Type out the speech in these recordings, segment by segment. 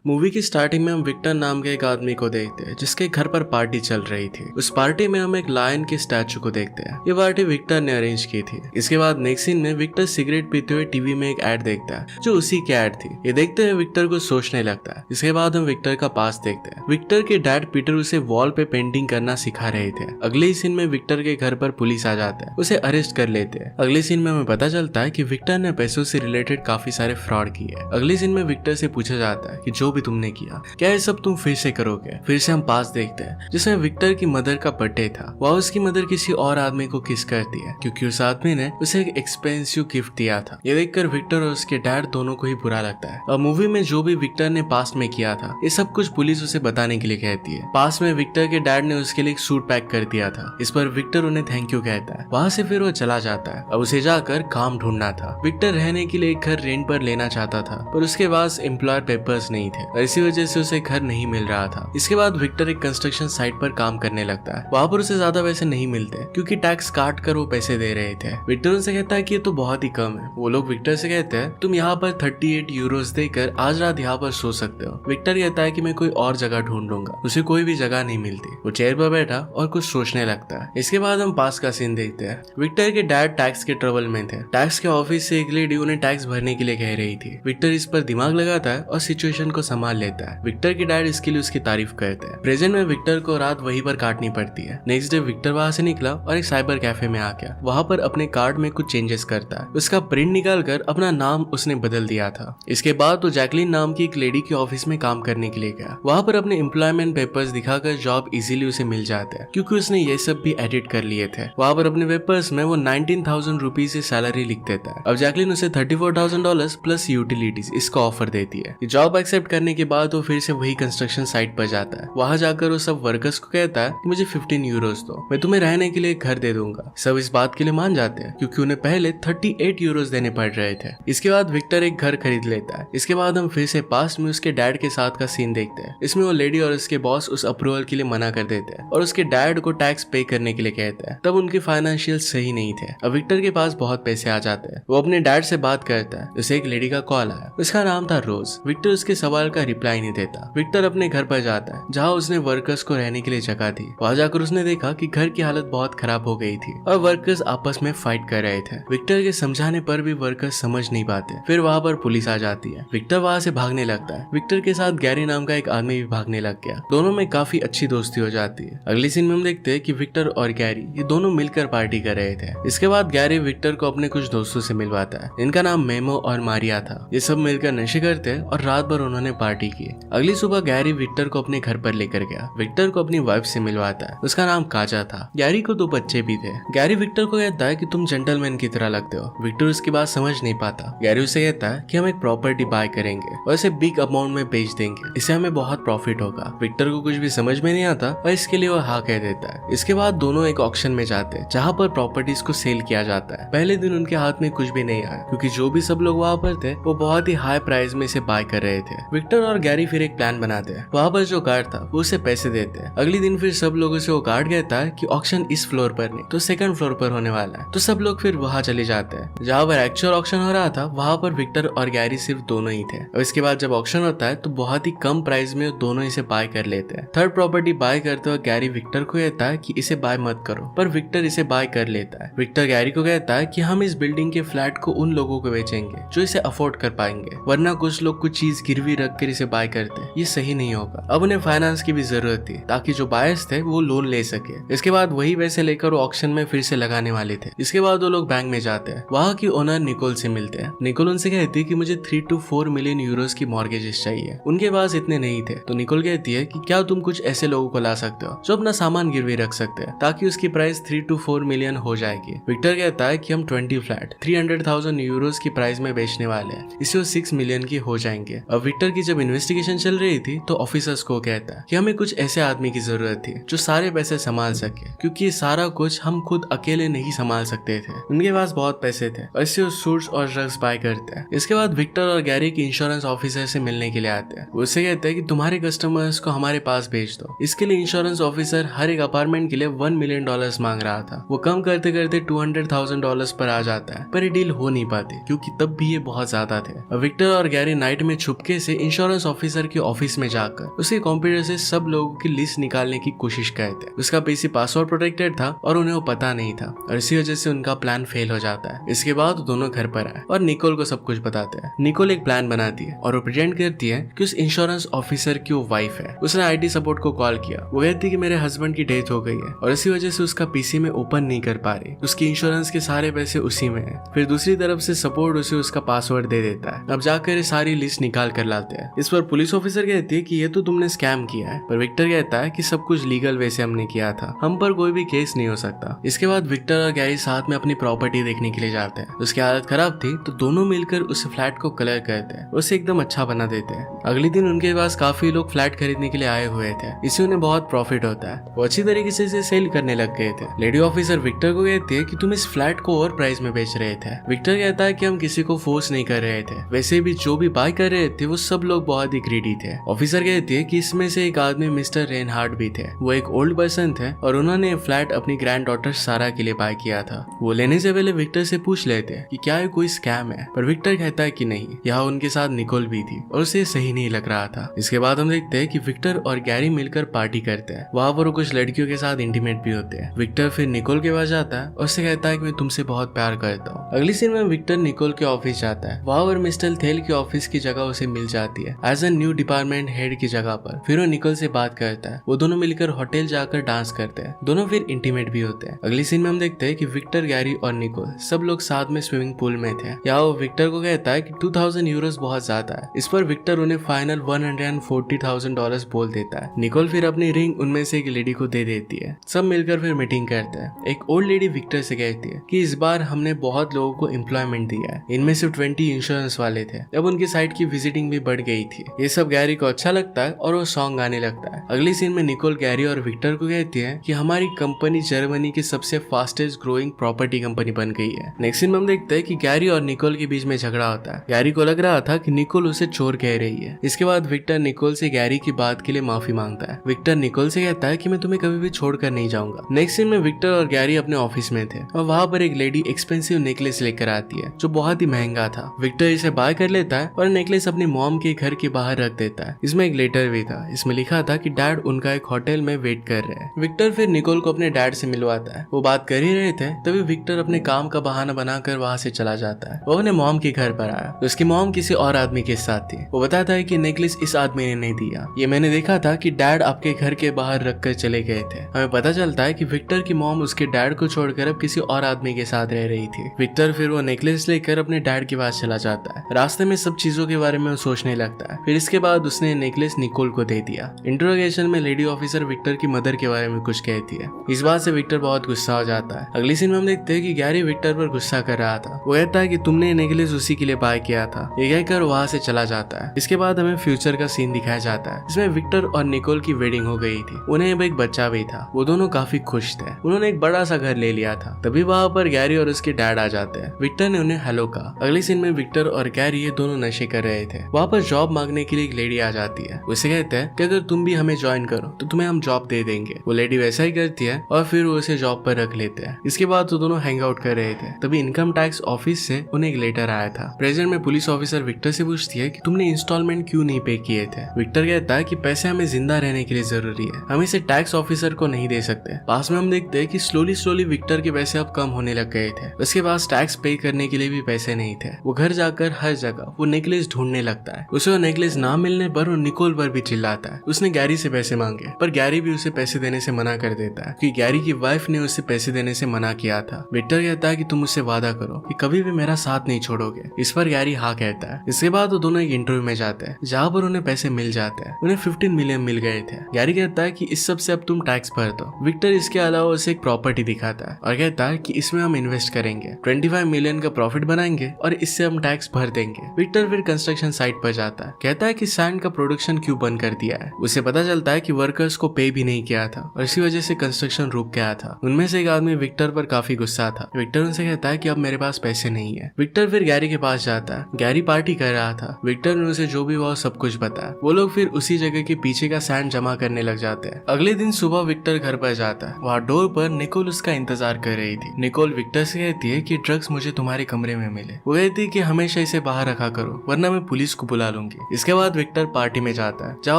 Movie की starting में हम विक्टर नाम के एक आदमी को देखते हैं जिसके घर पर पार्टी चल रही थी। उस पार्टी में हम एक लायन के स्टैचू को देखते हैं। ये पार्टी विक्टर ने अरेंज की थी। इसके बाद नेक्स्ट सीन में विक्टर सिगरेट पीते हुए टीवी में एक एड देखता है जो उसी की एड थी। ये देखते हुए विक्टर को सोचने लगता है। इसके बाद हम विक्टर का पास देखते हैं। विक्टर के डैड पीटर उसे वॉल पे पेंटिंग करना सिखा रहे थे। अगले ही सीन में विक्टर के घर पर पुलिस आ जाता है, उसे अरेस्ट कर लेते हैं। अगले सीन में हमें पता चलता है कि विक्टर ने पैसों से रिलेटेड काफी सारे फ्रॉड किए। अगले सीन में विक्टर से पूछा जाता है कि जो भी तुमने किया क्या ये सब तुम फिर से करोगे। फिर से हम पास देखते हैं जिसमें विक्टर की मदर का बर्थडे था। वह उसकी मदर किसी और आदमी को किस करती है क्योंकि उस आदमी ने उसे एक एक्सपेंसिव गिफ्ट दिया था। ये देखकर विक्टर और उसके डैड दोनों को ही बुरा लगता है। और मूवी में जो भी विक्टर ने पास्ट में किया था ये सब कुछ पुलिस उसे बताने के लिए कहती है। पास्ट में विक्टर के डैड ने उसके लिए एक सूट पैक कर दिया था। इस पर विक्टर उन्हें थैंक यू कहता है। वहाँ से फिर वो चला जाता है। अब उसे जाकर काम ढूंढना था। विक्टर रहने के लिए एक घर रेंट पर लेना चाहता था पर उसके पास एम्प्लॉयर पेपर्स नहीं थे और इसी वजह से उसे घर नहीं मिल रहा था। इसके बाद विक्टर एक कंस्ट्रक्शन साइट पर काम करने लगता है। वहाँ पर उसे ज्यादा पैसे नहीं मिलते क्योंकि टैक्स काट कर वो पैसे दे रहे थे। विक्टर उनसे कहता है कि ये तो बहुत ही कम है। वो लोग विक्टर से कहते हैं तुम यहाँ पर 38 यूरोस देकर आज रात यहाँ पर सो सकते हो। विक्टर कहता है कि मैं कोई और जगह ढूंढ लूंगा। उसे कोई भी जगह नहीं मिलती। वो चेयर पर बैठा और कुछ सोचने लगता है। इसके बाद हम पास का सीन देखते हैं। विक्टर के डैड टैक्स के ट्रबल में थे। टैक्स के ऑफिस से एक लेडी उन्हें टैक्स भरने के लिए कह रही थी। विक्टर इस पर दिमाग लगाता है और सिचुएशन को संभाल लेता है। विक्टर के डैड इसके लिए उसकी तारीफ करते हैं। प्रेजेंट में विक्टर को रात वहीं पर काटनी पड़ती है। नेक्स्ट डे विक्टर वहां से निकला और एक साइबर कैफे में आ गया। वहां पर अपने कार्ड में कुछ चेंजेस करता है। उसका प्रिंट निकाल कर अपना नाम उसने बदल दिया था। इसके बाद तो जैकलिन नाम की एक लेडी के ऑफिस में काम करने के लिए गया। वहां पर अपने एम्प्लॉयमेंट पेपर्स दिखाकर जॉब इजीली उसे मिल जाता है क्योंकि उसने ये सब भी एडिट कर लिए थे। वहां पर अपने पेपर्स में वो 19,000 रुपीज से सैलरी लिख देता है। अब जैकलिन उसे $34,000 प्लस यूटिलिटीज इसका ऑफर देती है। जॉब एक्सेप्ट करने के बाद वो फिर से वही कंस्ट्रक्शन साइट पर जाता है। वहां जाकर वो सब वर्कर्स को कहता है कि मुझे 15 यूरोस दो, मैं तुम्हें रहने के लिए घर दे दूंगा। सब इस बात के लिए मान जाते हैं क्योंकि उन्हें पहले 38 यूरोस देने पड़ रहे थे। इसके बाद विक्टर एक घर खरीद लेता है। इसके बाद हम फिर से पास्ट में उसके डैड के साथ का सीन देखते हैं। इसमें वो लेडी और उसके बॉस उस अप्रूवल के लिए मना कर देते हैं और उसके डैड को टैक्स पे करने के लिए कहते हैं। तब उनके फाइनेंशियल सही नहीं थे। अब विक्टर के पास बहुत पैसे आ जाते हैं। वो अपने डैड से बात करता है। उसे एक लेडी का कॉल आया। उसका नाम था रोज। विक्टर उसके सवाल का रिप्लाई नहीं देता। विक्टर अपने घर पर जाता है जहाँ उसने वर्कर्स को रहने के लिए जगह दी। वहां जाकर उसने देखा कि घर की हालत बहुत खराब हो गई थी और वर्कर्स आपस में फाइट कर रहे थे। विक्टर के समझाने पर भी वर्कर्स समझ नहीं पाते। फिर वहां पर पुलिस आ जाती है। विक्टर वहां से भागने लगता है। विक्टर के साथ गैरी नाम का एक आदमी भी भागने लग गया। दोनों में काफी अच्छी दोस्ती हो जाती है। अगले सीन में हम देखते हैं कि विक्टर और गैरी ये दोनों मिलकर पार्टी कर रहे थे। इसके बाद गैरी विक्टर को अपने कुछ दोस्तों से मिलवाता है। इनका नाम मेमो और मारिया था। ये सब मिलकर नशे करते और रात भर उन्होंने पार्टी की। अगली सुबह गैरी विक्टर को अपने घर पर लेकर गया। विक्टर को अपनी वाइफ से मिलवाता है। उसका नाम काजा था। गैरी को 2 बच्चे भी थे। गैरी विक्टर को कहता है कि तुम जेंटलमैन की तरह लगते हो। विक्टर उसकी बात समझ नहीं पाता। गैरी उसे कहता है कि हम एक प्रॉपर्टी बाय करेंगे और इसे बिग अमाउंट में बेच देंगे। इससे हमें बहुत प्रॉफिट होगा। विक्टर को कुछ भी समझ में नहीं आता और इसके लिए वो हाँ कह देता है। इसके बाद दोनों एक ऑक्शन में जाते हैं जहाँ पर प्रॉपर्टीज को सेल किया जाता है। पहले दिन उनके हाथ में कुछ भी नहीं आया क्योंकि जो भी सब लोग वहाँ पर थे वो बहुत ही हाई प्राइस में इसे बाय कर रहे थे। विक्टर और गैरी फिर एक प्लान बनाते हैं। वहाँ पर जो गार्ड था वो उसे पैसे देते हैं। अगले दिन फिर सब लोगों से वो गार्ड कहता है कि ऑक्शन इस फ्लोर पर नहीं तो सेकंड फ्लोर पर होने वाला है। तो सब लोग फिर वहाँ चले जाते हैं। जहाँ पर एक्चुअल ऑक्शन हो रहा था वहाँ पर विक्टर और गैरी सिर्फ दोनों ही थे। और इसके बाद जब ऑक्शन होता है तो बहुत ही कम प्राइस में दोनों इसे बाय कर लेते हैं। थर्ड प्रॉपर्टी बाय करते हुए गैरी विक्टर को कहता है कि इसे बाय मत करो पर विक्टर इसे बाय कर लेता है। विक्टर गैरी को कहता है कि हम इस बिल्डिंग के फ्लैट को उन लोगों को बेचेंगे जो इसे अफोर्ड कर पाएंगे, वरना कुछ लोग कुछ चीज गिरवी रख कर इसे बाय करते हैं। ये सही नहीं होगा। अब उन्हें फाइनेंस की भी जरूरत थी ताकि जो बायर्स थे वो लोन ले सके। इसके बाद वही पैसे लेकर वो ऑक्शन में फिर से लगाने वाले थे। इसके बाद वो लोग बैंक में जाते हैं। वहाँ की ओनर निकोल से मिलते हैं। निकोल उनसे कहती है कि मुझे 3 to 4 मिलियन यूरोस की मॉर्गेजेस चाहिए। उनके पास इतने नहीं थे तो निकोल कहती है कि क्या तुम कुछ ऐसे लोगों को ला सकते हो जो अपना सामान गिरवी रख सकते हैं ताकि उसकी प्राइस 3 to 4 मिलियन हो जाएगी। विक्टर कहता है कि हम 20 फ्लैट 300,000 यूरोस की प्राइस में बेचने वाले हैं। इससे वो 6 मिलियन की हो जाएंगे। अब विक्टर की जब इन्वेस्टिगेशन चल रही थी तो ऑफिसर्स को कहता है कि हमें कुछ ऐसे आदमी की जरूरत थी जो सारे पैसे संभाल सके क्योंकि ये सारा कुछ हम खुद अकेले नहीं संभाल सकते थे। उनके पास बहुत पैसे थे और इससे वो सूट्स और ड्रग्स बाय करते हैं। इसके बाद विक्टर और गैरी की इंश्योरेंस ऑफिसर से मिलने के लिए आते हैं। उससे कहते हैं कि तुम्हारे कस्टमर्स को हमारे पास भेज दो। इसके लिए इंश्योरेंस ऑफिसर हर एक अपार्टमेंट के लिए $1 मिलियन मांग रहा था। वो कम करते करते $200,000 पर आ जाता है पर ये डील हो नहीं पाती क्योंकि तब भी ये बहुत ज्यादा थे। विक्टर और गैरी नाइट में छुपके से इन इंश्योरेंस ऑफिसर के ऑफिस में जाकर उसके कंप्यूटर से सब लोगों की लिस्ट निकालने की कोशिश करते हैं। उसका पीसी पासवर्ड प्रोटेक्टेड था और उन्हें वो पता नहीं था और इसी वजह से उनका प्लान फेल हो जाता है। इसके बाद दोनों घर पर आए और निकोल को सब कुछ बताते हैं। निकोल एक प्लान बनाती है और वो प्रेजेंट करती है कि उस इंश्योरेंस ऑफिसर की वो वाइफ है। उसने आईटी सपोर्ट को कॉल किया। वो कहती है कि मेरे हस्बैंड की डेथ हो गई है और इसी वजह से उसका पीसी में ओपन नहीं कर पा रही। उसकी इंश्योरेंस के सारे पैसे उसी में है। फिर दूसरी तरफ से सपोर्ट उसे उसका पासवर्ड दे देता है। अब जाकर ये सारी लिस्ट निकाल कर लाते हैं। इस पर पुलिस ऑफिसर कहती है कि ये तो तुमने स्कैम किया है, पर विक्टर कहता है कि सब कुछ लीगल वे से हमने किया था, हम पर कोई भी केस नहीं हो सकता। इसके बाद विक्टर और गैरी साथ में अपनी प्रॉपर्टी देखने के लिए जाते हैं। उसकी हालत खराब थी तो दोनों मिलकर उस फ्लैट को कलर करते हैं, उसे एकदम अच्छा बना देते हैं। अगले दिन उनके पास काफी लोग फ्लैट खरीदने के लिए आए हुए थे। इससे उन्हें बहुत प्रॉफिट होता है। वो अच्छी तरीके से इसे सेल करने लग गए थे। लेडी ऑफिसर विक्टर को कहती है कि तुम इस फ्लैट को ओवर प्राइस में बेच रहे थे। विक्टर कहता है कि हम किसी को फोर्स नहीं कर रहे थे, वैसे भी जो भी बाय कर रहे थे वो सब लोग बहुत ही ग्रीडी थे। ऑफिसर कहती है कि इसमें से एक आदमी मिस्टर रेनहार्ड भी थे। वो एक ओल्ड पर्सन थे और उन्होंने फ्लैट अपनी ग्रैंड डॉटर सारा के लिए बाय किया था। वो लेने से पहले विक्टर से पूछ लेते हैं कि क्या ये कोई स्कैम है, पर विक्टर कहता है कि नहीं, यहाँ उनके साथ निकोल भी थी और उसे सही नहीं लग रहा था। इसके बाद हम देखते हैं कि विक्टर और गैरी मिलकर पार्टी करते हैं। वहाँ पर वो कुछ लड़कियों के साथ इंटीमेट भी होते हैं। विक्टर फिर निकोल के पास जाता है और उससे कहता है कि मैं तुमसे बहुत प्यार करता हूँ। अगली सीन में विक्टर निकोल के ऑफिस जाता है। वहाँ पर मिस्टर थेल के ऑफिस की जगह उसे मिल जाती है as a new department head की जगह पर। फिर वो निकोल से बात करता है। वो दोनों मिलकर होटल जाकर डांस करते हैं। दोनों फिर इंटीमेट भी होते हैं। अगली सीन में हम देखते हैं कि विक्टर, गैरी और निकोल सब लोग साथ में स्विमिंग पूल में थे। यहाँ वो विक्टर को कहता है कि 2000 यूरोस बहुत ज्यादा है। इस पर विक्टर उन्हें फाइनल $140,000 बोल देता है। निकोल फिर अपनी रिंग उनमें से एक लेडी को दे देती है। सब मिलकर फिर मीटिंग करते हैं। एक ओल्ड लेडी विक्टर से कहती है कि इस बार हमने बहुत लोगों को एम्प्लॉयमेंट दिया है, इनमें से 20 इंश्योरेंस वाले थे। अब उनकी साइट की विजिटिंग भी बढ़ गई थी। ये सब गैरी को अच्छा लगता है और वो सॉन्ग गाने लगता है। अगली सीन में निकोल, गैरी और विक्टर को कहती है कि हमारी कंपनी जर्मनी की सबसे फास्टेस्ट ग्रोइंग प्रॉपर्टी कंपनी बन गई है। नेक्स्ट सीन में हम देखते हैं कि गैरी और निकोल के बीच में झगड़ा होता है। गैरी को लग रहा था कि निकोल उसे चोर कह रही है। इसके बाद विक्टर निकोल से गैरी की बात के लिए माफी मांगता है। विक्टर निकोल से कहता है कि मैं तुम्हें कभी भी छोड़कर नहीं जाऊंगा। नेक्स्ट सीन में विक्टर और गैरी अपने ऑफिस में थे और वहाँ पर एक लेडी एक्सपेंसिव नेकलेस लेकर आती है जो बहुत ही महंगा था। विक्टर इसे बाय कर लेता है और नेकलेस अपनी मॉम के घर के बाहर रख देता है। इसमें एक लेटर भी था। इसमें लिखा था कि डैड उनका एक होटल में वेट कर रहे हैं। विक्टर फिर निकोल को अपने डैड से मिलवाता है। वो बात कर ही रहे थे तभी विक्टर अपने काम का बहाना बनाकर वहाँ से चला जाता है। वो अपने मॉम के घर पर आया। उसकी मॉम किसी और आदमी के साथ थी। वो बताता है कि नेकलेस इस आदमी ने नहीं दिया, ये मैंने देखा था कि डैड आपके घर के बाहर रख कर चले गए थे। हमें पता चलता है कि विक्टर की मॉम उसके डैड को छोड़कर अब किसी और आदमी के साथ रह रही थी। विक्टर फिर वो नेकलेस लेकर अपने डैड के पास चला जाता है। रास्ते में सब चीजों के बारे में वो सोचने लगता है। फिर इसके बाद उसने नेकलेस निकोल को दे दिया। इंट्रोगेशन में लेडी ऑफिसर विक्टर की मदर के बारे में कुछ कहती है। इस बात से विक्टर बहुत गुस्सा हो जाता है। अगली सीन में हम देखते हैं कि गैरी विक्टर पर गुस्सा कर रहा था। वो कहता है कि तुमने नेकलेस उसी के लिए बाय किया था। ये कहकर वहाँ से चला जाता है। इसके बाद हमें फ्यूचर का सीन दिखाया जाता है जिसमें विक्टर और निकोल की वेडिंग हो गई थी। उन्हें अब एक बच्चा भी था। वो दोनों काफी खुश थे। उन्होंने एक बड़ा सा घर ले लिया था। तभी वहाँ पर गैरी और उसके डैड आ जाते हैं। विक्टर ने उन्हें हेलो कहा। अगले सीन में विक्टर और गैरी ये दोनों नशे कर रहे थे। वहाँ पर जॉब मांगने के लिए एक लेडी आ जाती है। उसे कहते हैं कि अगर तुम भी हमें ज्वाइन करो तो तुम्हें हम जॉब दे देंगे। वो लेडी वैसा ही करती है और फिर वो उसे जॉब पर रख लेते हैं। इसके बाद वो दोनों हैंग आउट कर रहे थे। तभी इनकम टैक्स ऑफिस से उन्हें एक लेटर आया था। प्रेजेंट में पुलिस ऑफिसर विक्टर से पूछती है कि तुमने इंस्टॉलमेंट क्यों नहीं पे किए थे। विक्टर कहता है कि पैसे हमें जिंदा रहने के लिए जरूरी है, हम इसे टैक्स ऑफिसर को नहीं दे सकते। पास में हम देखते हैं कि स्लोली विक्टर के पैसे अब कम होने लग गए थे। उसके पास टैक्स पे करने के लिए भी पैसे नहीं थे। वो घर जाकर हर जगह वो नेकलेस ढूंढने लगता है। उसे वो नेकलेस ना मिलने पर वो निकोल पर भी चिल्लाता है। उसने गैरी से पैसे मांगे पर गैरी भी उसे पैसे देने से मना कर देता है क्योंकि गैरी की वाइफ ने उसे पैसे देने से मना किया था। विक्टर कहता है कि तुम मुझसे वादा करो कि कभी भी मेरा साथ नहीं छोड़ोगे। इस पर गैरी हाँ कहता है। इसके बाद वो दोनों एक इंटरव्यू में जाते हैं जहाँ पर उन्हें पैसे मिल जाते हैं। उन्हें 15 मिलियन मिल गए थे। गैरी कहता है कि इस सब से अब तुम टैक्स भर दो। विक्टर इसके अलावा उसे एक प्रॉपर्टी दिखाता है और कहता है कि इसमें हम इन्वेस्ट करेंगे, 25 मिलियन का प्रॉफिट बनाएंगे और इससे हम टैक्स भर देंगे। विक्टर फिर कंस्ट्रक्शन साइट पर जाता है। कहता है कि सैंड का प्रोडक्शन क्यों बंद कर दिया है। उसे पता चलता है कि वर्कर्स को पे भी नहीं किया था और इसी वजह से कंस्ट्रक्शन रुक गया था। उनमें से एक आदमी विक्टर पर काफी गुस्सा था। विक्टर उनसे कहता है कि अब मेरे पास पैसे नहीं है। विक्टर फिर गैरी के पास जाता है। गैरी पार्टी कर रहा था। विक्टर ने उसे जो भी हुआ सब कुछ बताया। वो लोग फिर उसी जगह के पीछे का सैंड जमा करने लग जाते हैं। अगले दिन सुबह विक्टर घर पर जाता है। वहाँ डोर पर निकोल उसका इंतजार कर रही थी। निकोल विक्टर से कहती है कि ड्रग्स मुझे तुम्हारे कमरे में मिले। वो कहती है कि हमेशा इसे बाहर रखा करो वरना मैं पुलिस को बुला लूंगी। लूंगी। इसके बाद विक्टर पार्टी में जाता है जहाँ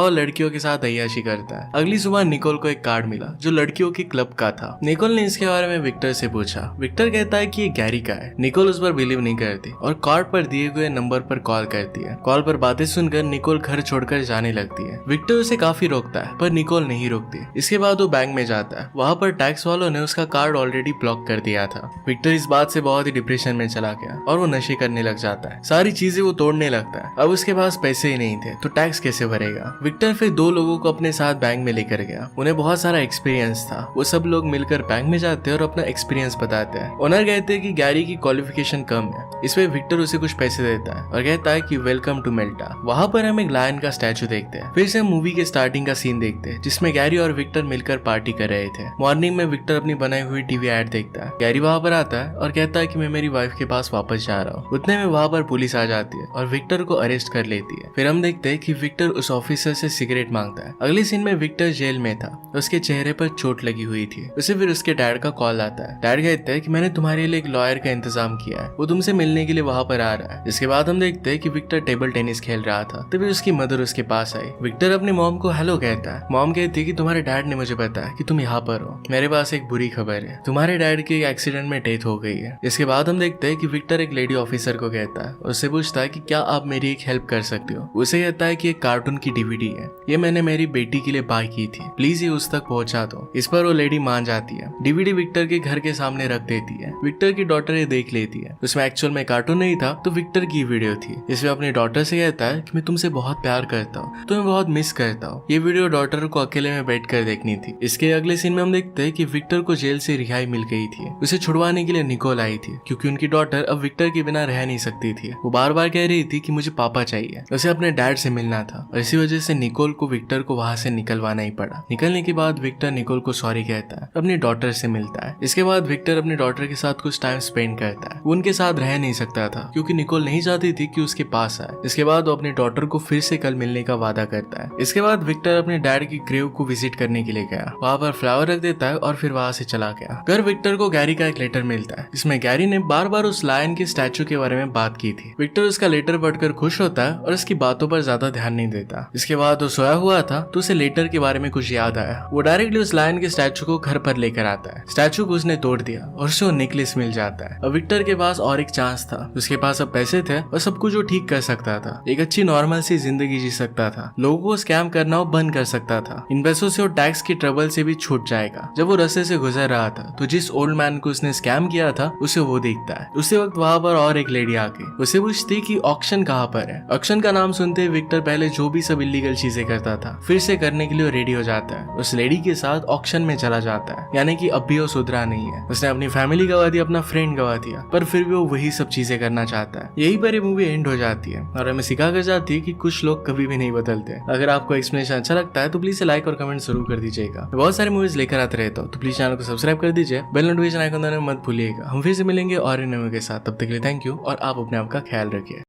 वो लड़कियों के साथ अय्याशी करता है। अगली सुबह निकोल को एक कार्ड मिला जो लड़कियों के क्लब का था। निकोल ने इसके बारे में विक्टर से पूछा। विक्टर कहता है कि ये गैरी का है। निकोल उस पर बिलीव नहीं करती और कार्ड पर दिए हुए नंबर पर कॉल करती है। कॉल पर बातें सुनकर निकोल घर छोड़कर जाने लगती है। विक्टर उसे काफी रोकता है पर निकोल नहीं रोकती। इसके बाद वो बैंक में जाता है। वहाँ पर टैक्स वालों ने उसका कार्ड ऑलरेडी ब्लॉक कर दिया था। विक्टर इस बात से बहुत ही डिप्रेशन में चला गया और वो नशे करने लग जाता है। सारी चीजें वो तोड़ने लगता है। अब उसके पास पैसे ही नहीं थे तो टैक्स कैसे भरेगा। विक्टर फिर 2 लोगों को अपने साथ बैंक में लेकर गया। उन्हें बहुत सारा एक्सपीरियंस था। वो सब लोग मिलकर बैंक में जाते हैं और अपना एक्सपीरियंस बताते हैं। ओनर कहते हैं कि गैरी की क्वालिफिकेशन कम है। इसमें विक्टर उसे कुछ पैसे देता है और कहता है कि वेलकम टू मेल्टा। वहाँ पर हम एक लायन का स्टैचू देखते हैं। फिर से हम मूवी के स्टार्टिंग का सीन देखते हैं जिसमें गैरी और विक्टर मिलकर पार्टी कर रहे थे। मॉर्निंग में विक्टर अपनी बनाई हुई टीवी एड देखता है। गैरी वहाँ पर आता है और कहता है कि मैं मेरी वाइफ के पास वापस जा रहा हूँ। उतने में वहाँ पर पुलिस आ जाती है और विक्टर को अरेस्ट कर लेती है। फिर हम देखते हैं कि विक्टर उस ऑफिसर से सिगरेट मांगता है। अगले सीन में विक्टर जेल में था। उसके चेहरे पर चोट लगी हुई थी। उसे फिर उसके डैड का कॉल आता है। डैड कहते हैं कि मैंने तुम्हारे लिए एक लॉयर का इंतजाम किया है, वो तुमसे मिलने के लिए वहाँ पर आ रहा है। इसके बाद हम देखते हैं कि विक्टर टेबल टेनिस खेल रहा था। तभी उसकी मदर उसके पास आई। विक्टर अपनी मॉम को हेलो कहता है। मॉम कहती है कि तुम्हारे डैड ने मुझे बताया कि तुम यहाँ पर हो। मेरे पास एक बुरी खबर है, तुम्हारे डैड की एक्सीडेंट में डेथ हो गई है। इसके बाद हम देखते हैं कि विक्टर एक लेडी ऑफिसर को कहता है। उससे पूछता है कि क्या आप मेरी एक हेल्प कर सकते हो। उसे कहता है कि एक कार्टून की डीवीडी है, ये मैंने मेरी बेटी के लिए बाय की थी, प्लीज ये उस तक पहुंचा दो। इस पर वो लेडी मान जाती है। डीवीडी विक्टर के घर के सामने रख देती है। विक्टर की डॉटर ये देख लेती है। उसमें एक्चुअल में कार्टून नहीं था तो विक्टर की वीडियो थी। इसमें अपनी डॉटर से कहता है कि मैं तुमसे बहुत प्यार करता हूँ, तुम्हें बहुत मिस करता हूँ। ये वीडियो डॉटर को अकेले में बैठ कर देखनी थी। इसके अगले सीन में हम देखते हैं कि विक्टर को जेल से रिहाई मिल गई थी। उसे छुड़वाने के लिए निकोल आई थी क्योंकि उनकी डॉटर अब विक्टर के बिना रह नहीं सकती थी। वो बार बार कह रही थी कि मुझे पापा चाहिए। उसे अपने डैड से मिलना था और इसी वजह से निकोल को विक्टर को वहां से निकलवाना ही पड़ा। निकलने के बाद विक्टर निकोल को सॉरी कहता है, अपनी डॉटर से मिलता है। इसके बाद विक्टर अपनी डॉटर के साथ कुछ टाइम स्पेंड करता है। वो उनके साथ रह नहीं सकता था क्योंकि निकोल नहीं चाहती थी कि उसके पास आए। इसके बाद वो अपनी डॉटर को फिर से कल मिलने का वादा करता है। इसके बाद विक्टर अपने डैड की ग्रेव को विजिट करने के लिए गया। वहाँ पर फ्लावर रख देता है और फिर वहाँ से चला गया। घर विक्टर को गैरी का एक लेटर मिलता है जिसमें गैरी ने बार बार उस लायन के स्टैचू के बारे में बात की थी। विक्टर उसका लेटर पढ़कर खुश होता है और उसकी बातों पर ज्यादा ध्यान नहीं देता। इसके बाद वो सोया हुआ था तो उसे लेटर के बारे में कुछ याद आया। वो डायरेक्टली उस लायन के स्टैचू को घर पर लेकर आता है। स्टैचू को उसने तोड़ दिया और उसे वो नेकलेस मिल जाता है। अब विक्टर के पास और एक चांस था। उसके पास अब पैसे थे और सब कुछ वो ठीक कर सकता था। एक अच्छी नॉर्मल सी जिंदगी जी सकता था। लोगों को स्कैम करना वो बंद कर सकता था। इन पैसों से वो टैक्स की ट्रबल से भी छूट जाएगा। जब वो रास्ते से गुजर रहा था तो जिस ओल्ड मैन को उसने स्कैम किया था उसे वो दिखता है। उसी वक्त वहाँ पर और एक लेडी आ गई। उसे पूछती कि ऑक्शन कहाँ पर है। ऑक्शन का नाम सुनते ही विक्टर पहले जो भी सब इलीगल चीजें करता था फिर से करने के लिए रेडी हो जाता है। उस लेडी के साथ ऑक्शन में चला जाता है। यानी कि अब भी वो सुधरा नहीं है। उसने अपनी फैमिली गवा दी, अपना फ्रेंड गवा दिया, पर फिर भी वो वही सब चीजें करना चाहता है। यही पर ये मूवी एंड हो जाती है और हमें सिखा कर जाती है कि कुछ लोग कभी भी नहीं बदलते। अगर आपको एक्सप्लेनेशन अच्छा लगता है तो प्लीज लाइक और कमेंट जरूर कर दीजिएगा। बहुत सारी मूवीज लेकर आते रहता हूँ तो प्लीज चैनल को सब्सक्राइब कर दीजिए। बेल नोटिफिकेशन आइकन दबाना मत भूलिएगा। हम फिर से मिलेंगे और इन मूवी के साथ। तब तक के लिए थैंक यू और आप अपने आप का ख्याल रखिए।